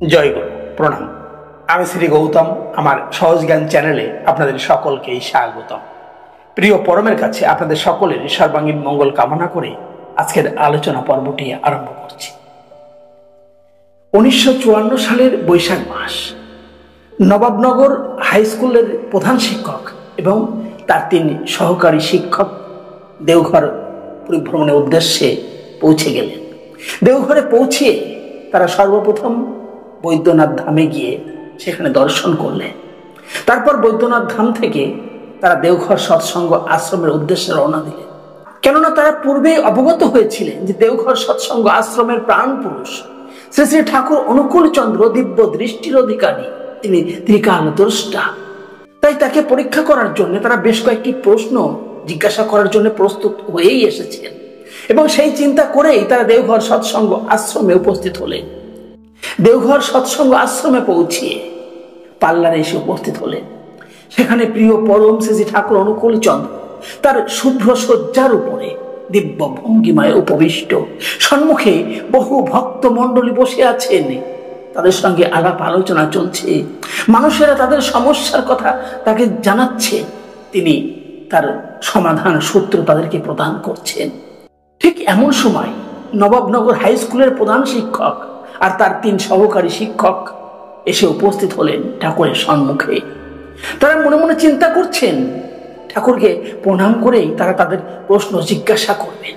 জয় গুরু, প্রণাম। আমি শ্রী গৌতম। আমার সহজ জ্ঞান চ্যানেলে আপনাদের সকলকেই স্বাগতম। প্রিয় পরমের কাছে আপনাদের সকলের সর্বাঙ্গীন মঙ্গল কামনা করে আজকের আলোচনা পর্বটি আরম্ভ করছি। 1954 সালের বৈশাখ মাস, নবাবনগর হাই স্কুলের প্রধান শিক্ষক এবং তার 3 সহকারী শিক্ষক দেওঘর পরিভ্রমণের উদ্দেশ্যে পৌঁছে গেলেন। দেওঘরে পৌঁছে তারা সর্বপ্রথম বৈদ্যনাথ ধামে গিয়ে সেখানে দর্শন করলেন। তারপর বৈদ্যনাথ ধাম থেকে তারা দেওঘর সৎসঙ্গ আশ্রমের উদ্দেশ্যে রওনা দিলেন। কেননা তারা পূর্বেই অবগত হয়েছিলেন যে দেওঘর সৎসঙ্গ আশ্রমের প্রাণ পুরুষ শ্রী শ্রী ঠাকুর অনুকূল চন্দ্র দিব্য দৃষ্টির অধিকারী, তিনি ত্রিকাল দ্রষ্টা। তাই তাকে পরীক্ষা করার জন্য তারা বেশ কয়েকটি প্রশ্ন জিজ্ঞাসা করার জন্য প্রস্তুত হয়েই এসেছেন এবং সেই চিন্তা করেই তারা দেওঘর সৎসঙ্গ আশ্রমে উপস্থিত হলেন। দেওঘর সৎসঙ্গ আশ্রমে পৌঁছিয়ে পাল্লারে এসে উপস্থিত হলেন। সেখানে প্রিয় পরম শ্রী ঠাকুর অনুকূল চন্দ্র তার শুভ্র শয্যার উপরে দিব্য ভঙ্গিমায় উপবিষ্ট, সম্মুখে বহু ভক্ত মণ্ডলী বসে আছেন। তাদের সঙ্গে আলাপ আলোচনা চলছে। মানুষেরা তাদের সমস্যার কথা তাকে জানাচ্ছে, তিনি তার সমাধান সূত্র তাদেরকে প্রদান করছেন। ঠিক এমন সময় নবাবনগর হাই স্কুলের প্রধান শিক্ষক আর তার 3 সহকারী শিক্ষক এসে উপস্থিত হলেন ঠাকুরের সম্মুখে। তারা মনে মনে চিন্তা করছেন, ঠাকুরকে প্রণাম করেই তারা তাদের প্রশ্ন জিজ্ঞাসা করবেন,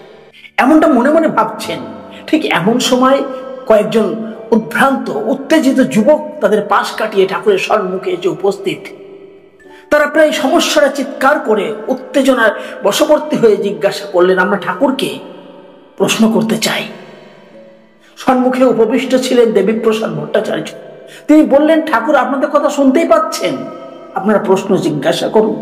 এমনটা মনে মনে ভাবছেন। ঠিক এমন সময় কয়েকজন উদ্ভ্রান্ত উত্তেজিত যুবক তাদের পাশ কাটিয়ে ঠাকুরের সম্মুখে এসে উপস্থিত। তারা প্রায় সমস্যাটা চিৎকার করে উত্তেজনার বশবর্তী হয়ে জিজ্ঞাসা করলেন, আমরা ঠাকুরকে প্রশ্ন করতে চাই। সম্মুখে উপবিষ্ট ছিলেন দেবীপ্রসাদ ভট্টাচার্য। তিনি বললেন, ঠাকুর আপনাদের কথা শুনতেই পাচ্ছেন, আপনারা প্রশ্ন জিজ্ঞাসা করুন।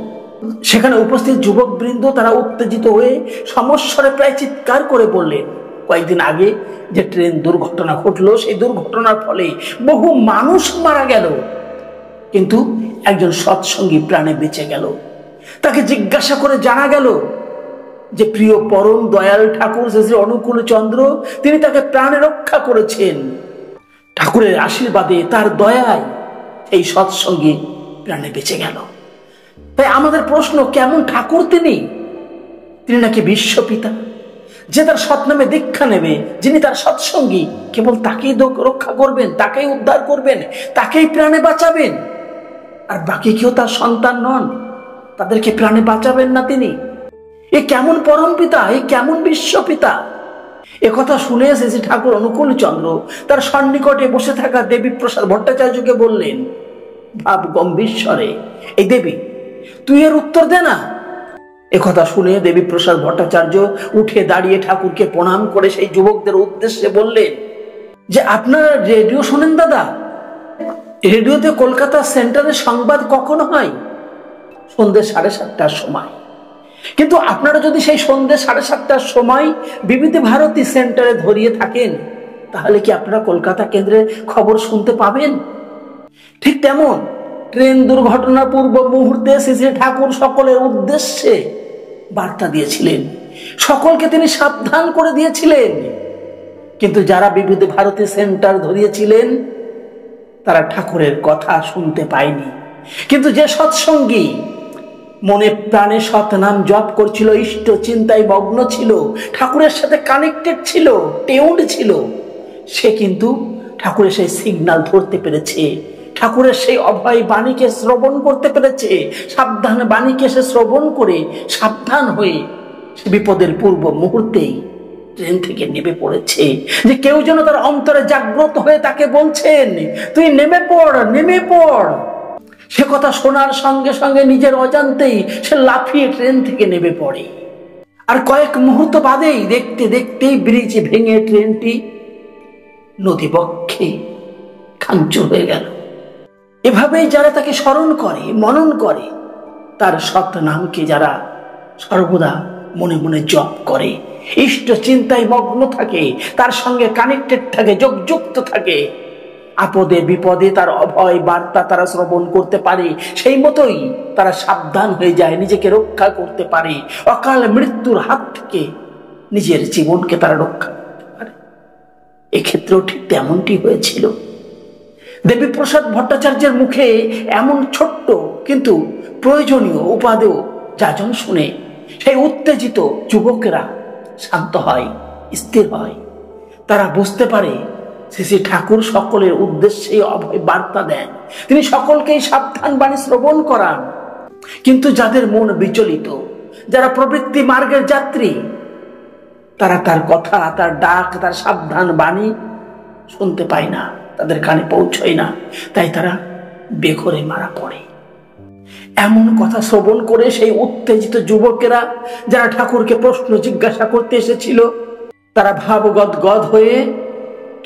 সেখানে উপস্থিত যুবক বৃন্দ তারা উত্তেজিত হয়ে সমস্যারে প্রায় চিৎকার করে বললেন, কয়েকদিন আগে যে ট্রেন দুর্ঘটনা ঘটলো, সেই দুর্ঘটনার ফলে বহু মানুষ মারা গেল, কিন্তু একজন সৎসঙ্গী প্রাণে বেঁচে গেল। তাকে জিজ্ঞাসা করে জানা গেল যে প্রিয় পরম দয়াল ঠাকুর শ্রী অনুকূল চন্দ্র তিনি তাকে প্রাণে রক্ষা করেছেন। ঠাকুরের আশীর্বাদে, তার দয়ায় এই সৎসঙ্গী প্রাণে বেঁচে গেল। তাই আমাদের প্রশ্ন, কেমন ঠাকুর তিনি? তিনি নাকি বিশ্বপিতা, যে তার সৎনামে দীক্ষা নেবে, যিনি তার সৎসঙ্গী, কেবল তাকেই রক্ষা করবেন, তাকেই উদ্ধার করবেন, তাকেই প্রাণে বাঁচাবেন, আর বাকি কেউ তার সন্তান নন, তাদেরকে প্রাণে বাঁচাবেন না তিনি। এ কেমন পরম পিতা, এ কেমন বিশ্বপিতা? একথা শুনে শ্রী ঠাকুর অনুকূল চন্দ্র তার সন্নিকটে বসে থাকা দেবীপ্রসাদ ভট্টাচার্যকে বললেন ভাব গম্ভীর, এই দেবী, তুই এর উত্তর দে না। একথা শুনে দেবীপ্রসাদ ভট্টাচার্য উঠে দাঁড়িয়ে ঠাকুরকে প্রণাম করে সেই যুবকদের উদ্দেশ্যে বললেন যে, আপনারা রেডিও শোনেন দাদা? রেডিওতে কলকাতা সেন্টারের সংবাদ কখন হয়? সন্ধ্যে 7:30টার সময়। কিন্তু আপনারা যদি সেই সন্ধ্যে 7:30টার সময় বিবিধ ভারতী সেন্টারে ধরিয়ে থাকেন, তাহলে কি আপনারা কলকাতা কেন্দ্রের খবর শুনতে পাবেন? ঠিক তেমন ট্রেন দুর্ঘটনা পূর্ব মুহূর্তে শ্রী ঠাকুর সকলের উদ্দেশ্যে বার্তা দিয়েছিলেন, সকলকে তিনি সাবধান করে দিয়েছিলেন। কিন্তু যারা বিবিধ ভারতী সেন্টার ধরিয়েছিলেন তারা ঠাকুরের কথা শুনতে পায়নি। কিন্তু যে সৎসঙ্গী মনে প্রাণে সৎ নাম জপ করছিল, ইষ্ট চিন্তায় মগ্ন ছিল, ঠাকুরের সাথে কানেক্টেড ছিল, টেউন্ড ছিল, সে কিন্তু ঠাকুরের সেই সিগন্যাল ধরতে পেরেছে, ঠাকুরের সেই অভয় বাণীকে শ্রবণ করতে পেরেছে। সাবধান বাণীকে সে শ্রবণ করে সাবধান হয়ে সে বিপদের পূর্ব মুহূর্তেই ট্রেন থেকে নেমে পড়েছে। যে কেউ যেন তার অন্তরে জাগ্রত হয়ে তাকে বলছেন, তুই নেমে পড়, নেমে পড়। সে কথা শোনার সঙ্গে সঙ্গে নিজের অজান্তেই সে লাফিয়ে ট্রেন থেকে নেমে পড়ে। আর কয়েক মুহূর্ত বাদেই দেখতে দেখতেই ব্রিজ ভেঙে ট্রেনটি নদীবক্ষে খাঞ্চুর হয়ে গেল। এভাবেই যারা তাকে স্মরণ করে, মনন করে, তার সৎ নামকে যারা সর্বদা মনে মনে জপ করে, ইষ্ট চিন্তায় মগ্ন থাকে, তার সঙ্গে কানেক্টেড থাকে, যোগযুক্ত থাকে, আপদে বিপদে তার অভয় বার্তা তারা শ্রবণ করতে পারে, সেই মতোই তারা সাবধান হয়ে যায়, নিজেকে রক্ষা করতে পারে, অকাল মৃত্যুর হাত থেকে নিজের জীবনকে তারা রক্ষা করতে পারে। এক্ষেত্রেও ঠিক তেমনটি হয়েছিল। দেবীপ্রসাদ ভট্টাচার্যের মুখে এমন ছোট্ট কিন্তু প্রয়োজনীয় উপাদেয় যাজন শুনে সেই উত্তেজিত যুবকেরা শান্ত হয়, স্থির হয়। তারা বুঝতে পারে শ্রী শ্রী ঠাকুর সকলের উদ্দেশ্যে অভয় বার্তা দেন, তিনি সকলকেই সাবধান বাণী শ্রবণ করান। কিন্তু যাদের মন বিচলিত, যারা প্রবৃত্তি মার্গের যাত্রী, তারা তার কথা, তার ডাক, তার সাবধান বাণী শুনতে পায় না, তাদের কানে পৌঁছয় না, তাই তারা বেঘরে মারা পড়ে। এমন কথা শ্রবণ করে সেই উত্তেজিত যুবকেরা, যারা ঠাকুরকে প্রশ্ন জিজ্ঞাসা করতে এসেছিল, তারা ভাবগদগদ হয়ে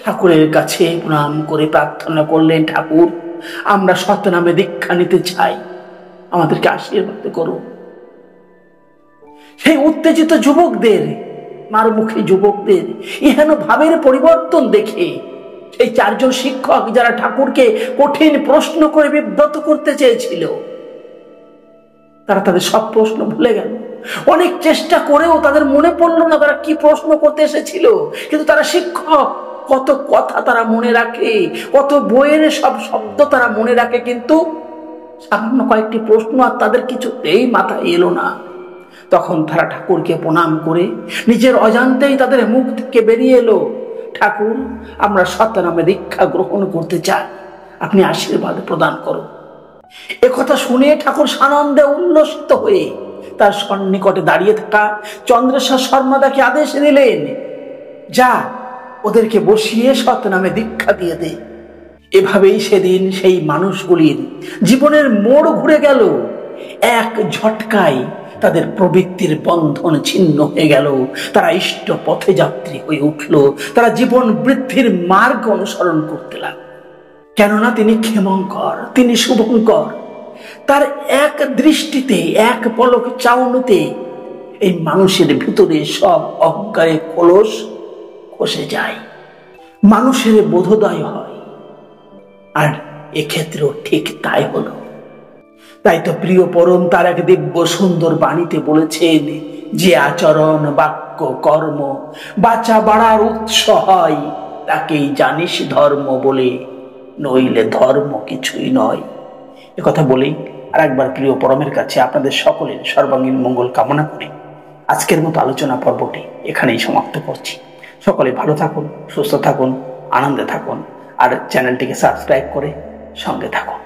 ঠাকুরের কাছে প্রণাম করে প্রার্থনা করলেন, ঠাকুর, আমরা সতনামে দীক্ষা নিতে চাই, আমাদেরকে আশীর্বাদ করুন। সেই উত্তেজিত যুবকদের, মারমুখী যুবকদের এহেন ভাবের পরিবর্তন দেখে সেই চারজন শিক্ষক, যারা ঠাকুরকে কঠিন প্রশ্ন করে বিব্রত করতে চেয়েছিল, তারা তাদের সব প্রশ্ন ভুলে গেল। অনেক চেষ্টা করেও তাদের মনে পড়লো না তারা কি প্রশ্ন করতে এসেছিল। কিন্তু তারা শিক্ষক, কত কথা তারা মনে রাখে, কত বইয়ের সব শব্দ তারা মনে রাখে, কিন্তু সামান্য কয়েকটি প্রশ্ন আর তাদের কিছুতেই মাথায় এলো না। তখন তারা ঠাকুরকে প্রণাম করে নিজের অজান্তেই তাদের মুখ থেকে বেরিয়ে এলো, ঠাকুর, আমরা সতনামে দীক্ষা গ্রহণ করতে চাই, আপনি আশীর্বাদ প্রদান করুন। একথা শুনে ঠাকুর সানন্দে উল্লসিত হয়ে তার সন্নিকটে দাঁড়িয়ে থাকা চন্দ্রেশ্বর শর্মাদাকে আদেশ দিলেন, যা, ওদেরকে বসিয়ে সতনামে দীক্ষা দিয়ে দে। এভাবেই সেদিন সেই মানুষগুলির জীবনের মোড় ঘুরে গেল। এক ঝটকায় তাদের প্রবৃত্তির বন্ধন ছিন্ন হয়ে গেল, তারা ইষ্ট পথে যাত্রী হয়ে উঠল, তারা জীবন বৃদ্ধির মার্গ অনুসরণ করতে লাগল। কেননা তিনি ক্ষেমঙ্কর, তিনি শুভঙ্কর। তার এক দৃষ্টিতে, এক পলক চাউনিতে এই মানুষের ভিতরে সব অহংকারের কলস খসে যায়, মানুষের বোধোদয় হয়। আর এক্ষেত্রেও ঠিক তাই হলো। তাই তো প্রিয় পরম তার এক দিব্য সুন্দর বাণীতে বলেছেন, যে আচরণ, বাক্য, কর্ম বাঁচা বাড়ার উৎস হয়, তাকেই জানিস ধর্ম বলে, নইলে ধর্ম কিছুই নয়। একথা বলেই আর একবার প্রিয় পরমের কাছে আপনাদের সকলের সর্বাঙ্গীন মঙ্গল কামনা করে আজকের মতো আলোচনা পর্বটি এখানেই সমাপ্ত করছি। সকলে ভালো থাকুন, সুস্থ থাকুন, আনন্দে থাকুন, আর চ্যানেলটিকে সাবস্ক্রাইব করে সঙ্গে থাকুন।